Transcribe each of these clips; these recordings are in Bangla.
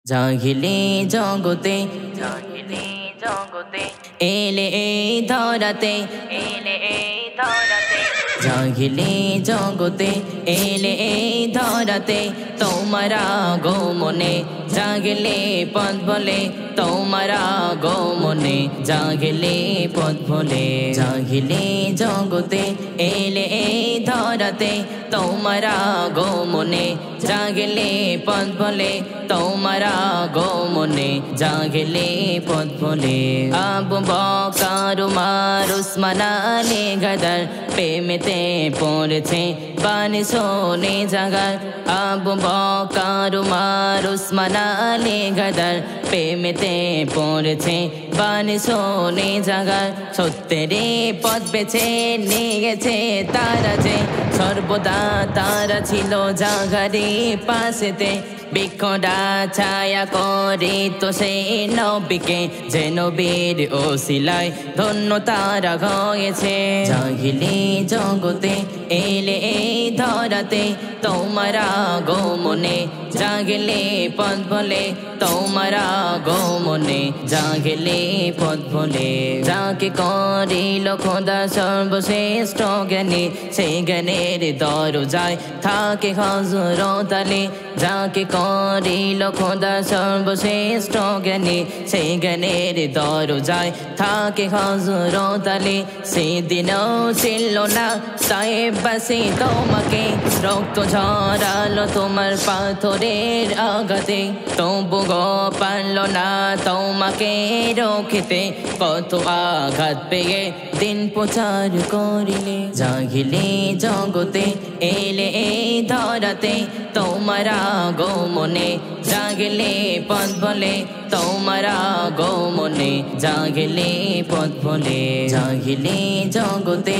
জাগিলে জগতে এলে এই ধরাতে জাগিলে জগতে এলে এই ধরাতে তোমার আগমনে জাগলে পথ ভোলে তোমার আগমনে জাগলে পথ ভোলে জাগিলে জগতে এলে এই ধরাতে তোমার আগমনে জাগলে পথ ভোলে তোমার আগমনে জাগলে পথ ভোলে আবু বকর উমর উসমান আলী গাদার প্রেমেতে পড়েছে বাণী শোনে জাগার আবু বকর উমর উসমান আলী গাদার প্রেমেতে পড়েছে বাণী শোনে জাগার সত্যের পথ বেছে নিয়ে গেছে তারা যে সর্বদা তারা ছিল জাগারে পাশেতে বিক্ষরা ছায়া করে তো সেই নবীকে যে নবীর ওসিলায় ধন্য তারা হয়েছে জাগিলে জগতে এলে এই ধরাতে তোমার আগমনে জাগলে পথ ভোলে তোমার আগমনে জাগলে পথ ভোলে যাকে করিল খোদা সর্বশ্রেষ্ঠ জ্ঞানী সেই জ্ঞানের দরজায় থাকে হযরত আলী যাকে করিল খোদা সর্বশ্রেষ্ঠ জ্ঞানী সেই জ্ঞানের দরজায় থাকে হযরত আলী সেদিনও ছিল না সাহেববাসী তোমাকে রক্ত ঝরালো তোমার পাথরের আঘাতে তবু গো পারল না তোমাকে রখিতে কত আঘাত পেয়ে দিন প্রচার করিলে জাগিলে জগতে এলে এই ধরাতে তোমার আগমনে জাগলে পথ ভোলে তোমার আগমনে জাগলে পথ ভোলে জাগিলে জগতে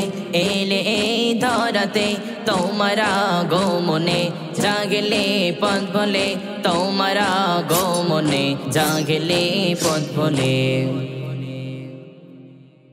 এলে এই ধরাতে তোমার আগমনে জাগলে পথ ভোলে তোমার আগমনে জাগলে পথ ভোলে।